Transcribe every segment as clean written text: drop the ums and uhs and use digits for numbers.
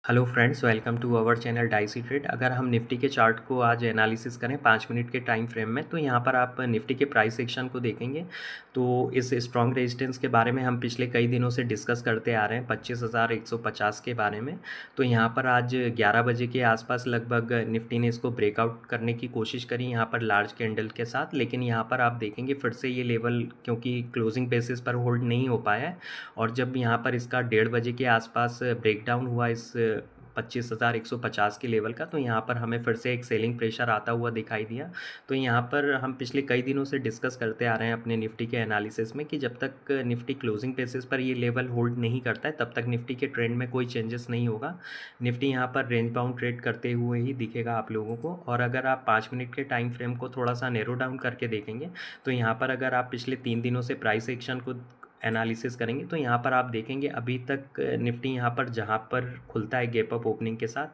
Hello friends, welcome to our channel Dicey Trade. अगर हम Nifty के चार्ट को आज एनालिसिस करें 5 मिनट के टाइम फ्रेम में, तो यहाँ पर आप निफ्टी के प्राइस सेक्शन को देखेंगे तो इस स्ट्रॉन्ग रेजिस्टेंस के बारे में हम पिछले कई दिनों से डिस्कस करते आ रहे हैं 25,150 के बारे में। तो यहाँ पर आज 11 बजे के आसपास लगभग निफ्टी ने इसको ब्रेकआउट करने की कोशिश करी यहाँ पर लार्ज कैंडल के साथ, लेकिन यहाँ पर आप देखेंगे फिर से ये लेवल क्योंकि क्लोजिंग बेसिस पर होल्ड नहीं हो पाया है। और जब यहाँ पर इसका 1:30 बजे के आसपास ब्रेकडाउन हुआ इस 25,150 के लेवल का, तो यहाँ पर हमें फिर से एक सेलिंग प्रेशर आता हुआ दिखाई दिया। तो यहाँ पर हम पिछले कई दिनों से डिस्कस करते आ रहे हैं अपने निफ्टी के एनालिसिस में कि जब तक निफ्टी क्लोजिंग बेसिस पर ये लेवल होल्ड नहीं करता है तब तक निफ्टी के ट्रेंड में कोई चेंजेस नहीं होगा। निफ्टी यहाँ पर रेंज बाउंड ट्रेड करते हुए ही दिखेगा आप लोगों को। और अगर आप 5 मिनट के टाइम फ्रेम को थोड़ा सा नैरो डाउन करके देखेंगे तो यहाँ पर अगर आप पिछले 3 दिनों से प्राइस एक्शन को एनालिसिस करेंगे तो यहाँ पर आप देखेंगे अभी तक निफ्टी यहाँ पर जहाँ पर खुलता है गैप अप ओपनिंग के साथ,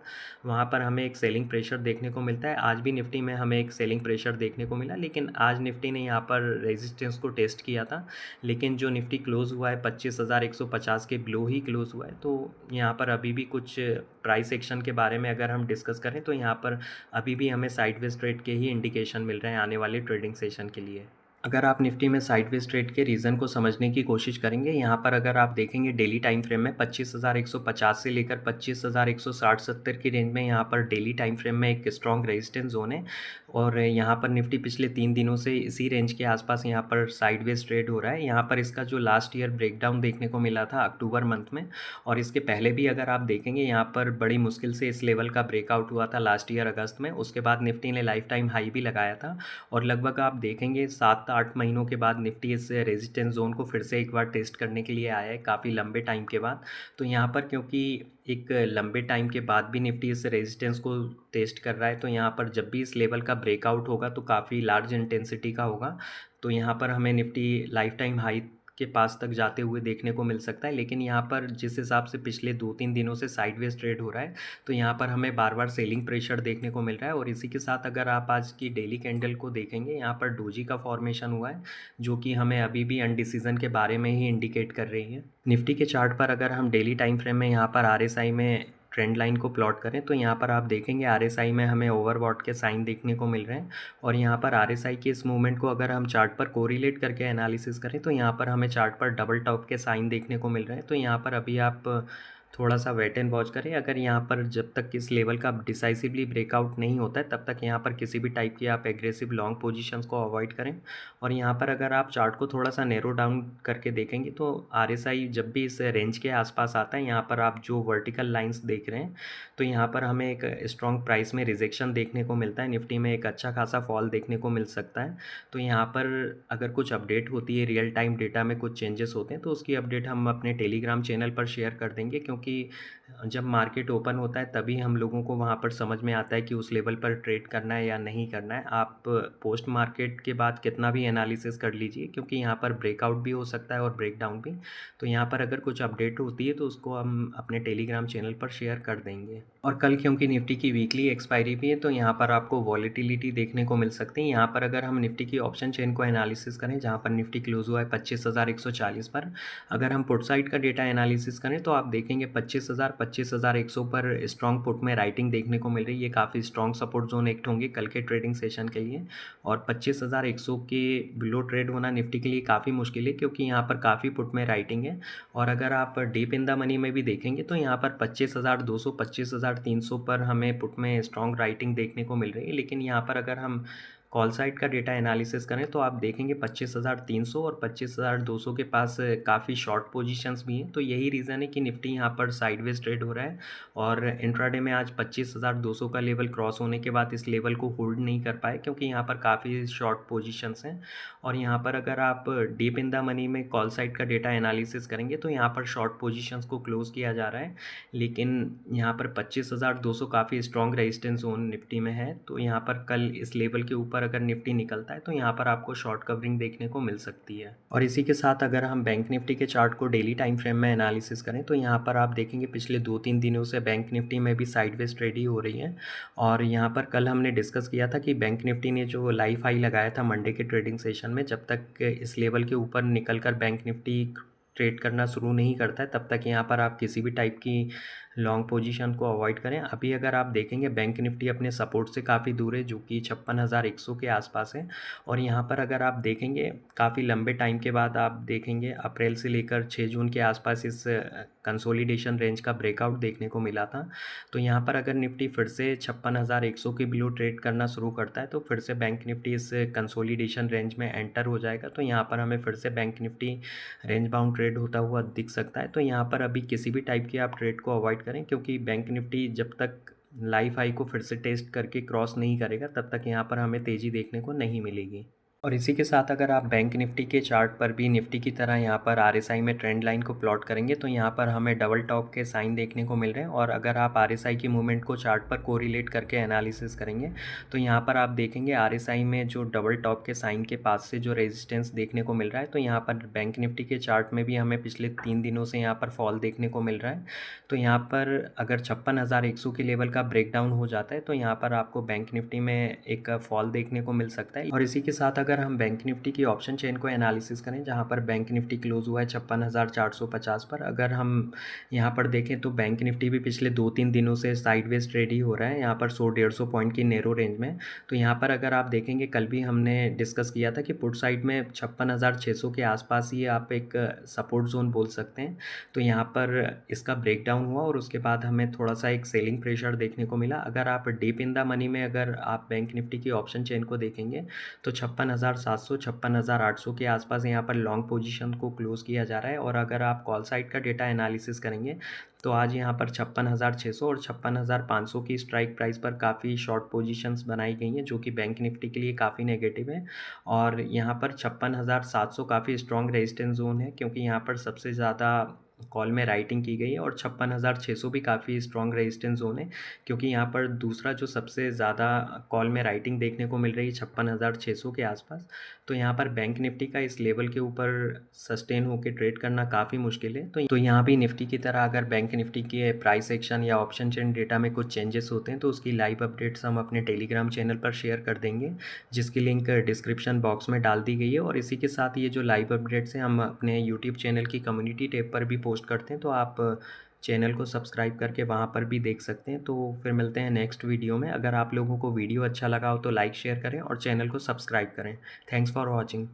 वहाँ पर हमें एक सेलिंग प्रेशर देखने को मिलता है। आज भी निफ्टी में हमें एक सेलिंग प्रेशर देखने को मिला, लेकिन आज निफ्टी ने यहाँ पर रेजिस्टेंस को टेस्ट किया था, लेकिन जो निफ्टी क्लोज़ हुआ है 25,150 के बिलो ही क्लोज़ हुआ है। तो यहाँ पर अभी भी कुछ प्राइस एक्शन के बारे में अगर हम डिस्कस करें तो यहाँ पर अभी भी हमें साइडवेज ट्रेड के ही इंडिकेशन मिल रहे हैं आने वाले ट्रेडिंग सेशन के लिए। अगर आप निफ्टी में साइडवेज ट्रेड के रीज़न को समझने की कोशिश करेंगे, यहाँ पर अगर आप देखेंगे डेली टाइम फ्रेम में 25,150 से लेकर 25,160-70 की रेंज में यहाँ पर डेली टाइम फ्रेम में एक स्ट्रॉन्ग रेजिस्टेंस जोन है। और यहाँ पर निफ्टी पिछले 3 दिनों से इसी रेंज के आसपास यहाँ पर साइडवेज ट्रेड हो रहा है। यहाँ पर इसका जो लास्ट ईयर ब्रेकडाउन देखने को मिला था अक्टूबर मंथ में, और इसके पहले भी अगर आप देखेंगे यहाँ पर बड़ी मुश्किल से इस लेवल का ब्रेकआउट हुआ था लास्ट ईयर अगस्त में। उसके बाद निफ्टी ने लाइफ टाइम हाई भी लगाया था, और लगभग आप देखेंगे 7-8 महीनों के बाद निफ्टी इस रेजिस्टेंस जोन को फिर से एक बार टेस्ट करने के लिए आया है काफ़ी लंबे टाइम के बाद। तो यहाँ पर क्योंकि एक लंबे टाइम के बाद भी निफ्टी इस रेजिस्टेंस को टेस्ट कर रहा है, तो यहाँ पर जब भी इस लेवल का ब्रेकआउट होगा तो काफ़ी लार्ज इंटेंसिटी का होगा। तो यहाँ पर हमें निफ्टी लाइफ टाइम हाई के पास तक जाते हुए देखने को मिल सकता है। लेकिन यहाँ पर जिस हिसाब से पिछले 2-3 दिनों से साइडवेज ट्रेड हो रहा है, तो यहाँ पर हमें बार बार सेलिंग प्रेशर देखने को मिल रहा है। और इसी के साथ अगर आप आज की डेली कैंडल को देखेंगे, यहाँ पर डोजी का फॉर्मेशन हुआ है जो कि हमें अभी भी अनडिसीजन के बारे में ही इंडिकेट कर रही है। निफ्टी के चार्ट पर अगर हम डेली टाइम फ्रेम में यहाँ पर आरएसआई में ट्रेंड लाइन को प्लॉट करें तो यहाँ पर आप देखेंगे आरएसआई में हमें ओवरबॉट के साइन देखने को मिल रहे हैं। और यहाँ पर आरएसआई के इस मूवमेंट को अगर हम चार्ट पर कोरिलेट करके एनालिसिस करें तो यहाँ पर हमें चार्ट पर डबल टॉप के साइन देखने को मिल रहे हैं। तो यहाँ पर अभी आप थोड़ा सा वेट एंड वॉच करें। अगर यहाँ पर जब तक इस लेवल का डिसाइसिवली ब्रेकआउट नहीं होता है तब तक यहाँ पर किसी भी टाइप की आप एग्रेसिव लॉन्ग पोजीशंस को अवॉइड करें। और यहाँ पर अगर आप चार्ट को थोड़ा सा नैरो डाउन करके देखेंगे तो आरएसआई जब भी इस रेंज के आसपास आता है, यहाँ पर आप जो वर्टिकल लाइंस देख रहे हैं, तो यहाँ पर हमें एक स्ट्रॉन्ग प्राइस में रिजेक्शन देखने को मिलता है। निफ्टी में एक अच्छा खासा फॉल देखने को मिल सकता है। तो यहाँ पर अगर कुछ अपडेट होती है, रियल टाइम डेटा में कुछ चेंजेस होते हैं, तो उसकी अपडेट हम अपने टेलीग्राम चैनल पर शेयर कर देंगे, क्योंकि जब मार्केट ओपन होता है तभी हम लोगों को वहाँ पर समझ में आता है कि उस लेवल पर ट्रेड करना है या नहीं करना है। आप पोस्ट मार्केट के बाद कितना भी एनालिसिस कर लीजिए, क्योंकि यहाँ पर ब्रेकआउट भी हो सकता है और ब्रेकडाउन भी। तो यहाँ पर अगर कुछ अपडेट होती है तो उसको हम अपने टेलीग्राम चैनल पर शेयर कर देंगे। और कल क्योंकि निफ्टी की वीकली एक्सपायरी भी है, तो यहाँ पर आपको वॉलेटिलिटी देखने को मिल सकती है। यहाँ पर अगर हम निफ्टी की ऑप्शन चेन को एनालिसिस करें, जहाँ पर निफ्टी क्लोज हुआ है 25,140 पर, अगर हम पुट साइड का डेटा एनालिसिस करें तो आप देखेंगे 25,100 पर स्ट्रॉन्ग पुट में राइटिंग देखने को मिल रही है। ये काफ़ी स्ट्रॉन्ग सपोर्ट जोन एक्ट होंगे कल के ट्रेडिंग सेशन के लिए। और 25,100 के बिलो ट्रेड होना निफ्टी के लिए काफ़ी मुश्किल है, क्योंकि यहाँ पर काफ़ी पुट में राइटिंग है। और अगर आप डीप इन द मनी में भी देखेंगे तो यहाँ पर 25,200 25,300 पर हमें पुट में स्ट्रॉन्ग राइटिंग देखने को मिल रही है। लेकिन यहाँ पर अगर हम कॉल साइड का डेटा एनालिसिस करें तो आप देखेंगे 25,300 और 25,200 के पास काफ़ी शॉर्ट पोजीशंस भी हैं। तो यही रीज़न है कि निफ्टी यहाँ पर साइडवेज ट्रेड हो रहा है। और इंट्राडे में आज 25,200 का लेवल क्रॉस होने के बाद इस लेवल को होल्ड नहीं कर पाए, क्योंकि यहाँ पर काफ़ी शॉर्ट पोजीशंस हैं। और यहाँ पर अगर आप डीप इन द मनी में कॉल साइड का डेटा एनालिसिस करेंगे तो यहाँ पर शॉर्ट पोजीशंस को क्लोज़ किया जा रहा है। लेकिन यहाँ पर 25,200 काफ़ी स्ट्रॉन्ग रेजिस्टेंस जोन निफ्टी में है। तो यहाँ पर कल इस लेवल के ऊपर अगर निफ्टी निकलता है तो यहाँ पर आपको शॉर्ट कवरिंग देखने को मिल सकती है। और इसी के साथ अगर हम बैंक निफ्टी के चार्ट को डेली टाइम फ्रेम में एनालिसिस करें तो यहाँ पर आप देखेंगे पिछले 2-3 दिनों से बैंक निफ्टी में भी साइडवेज ट्रेड ही हो रही है। और यहाँ पर कल हमने डिस्कस किया था कि बैंक निफ्टी ने जो लाइफ हाई लगाया था मंडे के ट्रेडिंग सेशन में, जब तक इस लेवल के ऊपर निकल कर बैंक निफ्टी ट्रेड करना शुरू नहीं करता है तब तक यहाँ पर आप किसी भी टाइप की लॉन्ग पोजीशन को अवॉइड करें। अभी अगर आप देखेंगे बैंक निफ्टी अपने सपोर्ट से काफ़ी दूर है, जो कि 56,100 के आसपास है। और यहाँ पर अगर आप देखेंगे काफ़ी लंबे टाइम के बाद आप देखेंगे अप्रैल से लेकर 6 जून के आसपास इस कंसोलिडेशन रेंज का ब्रेकआउट देखने को मिला था। तो यहाँ पर अगर निफ्टी फिर से 56,100 के बिलो ट्रेड करना शुरू करता है तो फिर से बैंक निफ्टी इस कंसोलिडेशन रेंज में एंटर हो जाएगा। तो यहाँ पर हमें फिर से bank Nifty range bound trade होता हुआ दिख सकता है। तो यहाँ पर अभी किसी भी टाइप की आप ट्रेड को अवॉइड करें, क्योंकि बैंक निफ्टी जब तक लाइफ हाई को फिर से टेस्ट करके क्रॉस नहीं करेगा तब तक यहाँ पर हमें तेज़ी देखने को नहीं मिलेगी। और इसी के साथ अगर आप बैंक निफ्टी के चार्ट पर भी निफ्टी की तरह यहाँ पर आरएसआई में ट्रेंड लाइन को प्लॉट करेंगे तो यहाँ पर हमें डबल टॉप के साइन देखने को मिल रहे हैं। और अगर आप आरएसआई की मूवमेंट को चार्ट पर कोरिलेट करके एनालिसिस करेंगे तो यहाँ पर आप देखेंगे आरएसआई में जो डबल टॉप के साइन के पास से जो रेजिस्टेंस देखने को मिल रहा है, तो यहाँ पर बैंक निफ्टी के चार्ट में भी हमें पिछले 3 दिनों से यहाँ पर फॉल देखने को मिल रहा है। तो यहाँ पर अगर 56,100 के लेवल का ब्रेकडाउन हो जाता है तो यहाँ पर आपको बैंक निफ्टी में एक फॉल देखने को मिल सकता है। और इसी के साथ अगर हम बैंक निफ्टी की ऑप्शन चेन को एनालिसिस करें, जहां पर बैंक निफ्टी क्लोज हुआ है 56,450 पर, अगर हम यहां पर देखें तो बैंक निफ्टी भी पिछले 2-3 दिनों से साइडवेज ट्रेड ही हो रहा है यहाँ पर 100-150 पॉइंट की नैरो रेंज में। तो यहाँ पर अगर आप देखेंगे कल भी हमने डिस्कस किया था कि पुट साइड में 56,600 के आसपास ही आप एक सपोर्ट जोन बोल सकते हैं। तो यहाँ पर इसका ब्रेकडाउन हुआ और उसके बाद हमें थोड़ा सा एक सेलिंग प्रेशर देखने को मिला। अगर आप डीप इन द मनी में अगर आप बैंक निफ्टी की ऑप्शन चेन को देखेंगे तो 56,700 56,800 के आसपास यहाँ पर लॉन्ग पोजीशन को क्लोज किया जा रहा है। और अगर आप कॉल साइड का डेटा एनालिसिस करेंगे तो आज यहाँ पर 56,600 और 56,500 की स्ट्राइक प्राइस पर काफ़ी शॉर्ट पोजीशंस बनाई गई हैं, जो कि बैंक निफ्टी के लिए काफ़ी नेगेटिव है। और यहाँ पर 56,700 काफ़ी स्ट्रॉन्ग रेजिस्टेंस जोन है, क्योंकि यहाँ पर सबसे ज़्यादा कॉल में राइटिंग की गई है। और 56,600 भी काफ़ी स्ट्रॉन्ग रेजिस्टेंस जोन है, क्योंकि यहाँ पर दूसरा जो सबसे ज़्यादा कॉल में राइटिंग देखने को मिल रही है 56,600 के आसपास। तो यहाँ पर बैंक निफ्टी का इस लेवल के ऊपर सस्टेन होकर ट्रेड करना काफ़ी मुश्किल है। तो यहाँ भी निफ्टी की तरह अगर बैंक निफ्टी के प्राइस एक्शन या ऑप्शन चेन डेटा में कुछ चेंजेस होते हैं तो उसकी लाइव अपडेट्स हम अपने टेलीग्राम चैनल पर शेयर कर देंगे, जिसकी लिंक डिस्क्रिप्शन बॉक्स में डाल दी गई है। और इसी के साथ ये जो लाइव अपडेट्स हैं हम अपने यूट्यूब चैनल की कम्युनिटी टैब पर भी पोस्ट करते हैं, तो आप चैनल को सब्सक्राइब करके वहाँ पर भी देख सकते हैं। तो फिर मिलते हैं नेक्स्ट वीडियो में। अगर आप लोगों को वीडियो अच्छा लगा हो तो लाइक शेयर करें और चैनल को सब्सक्राइब करें। Thanks for watching.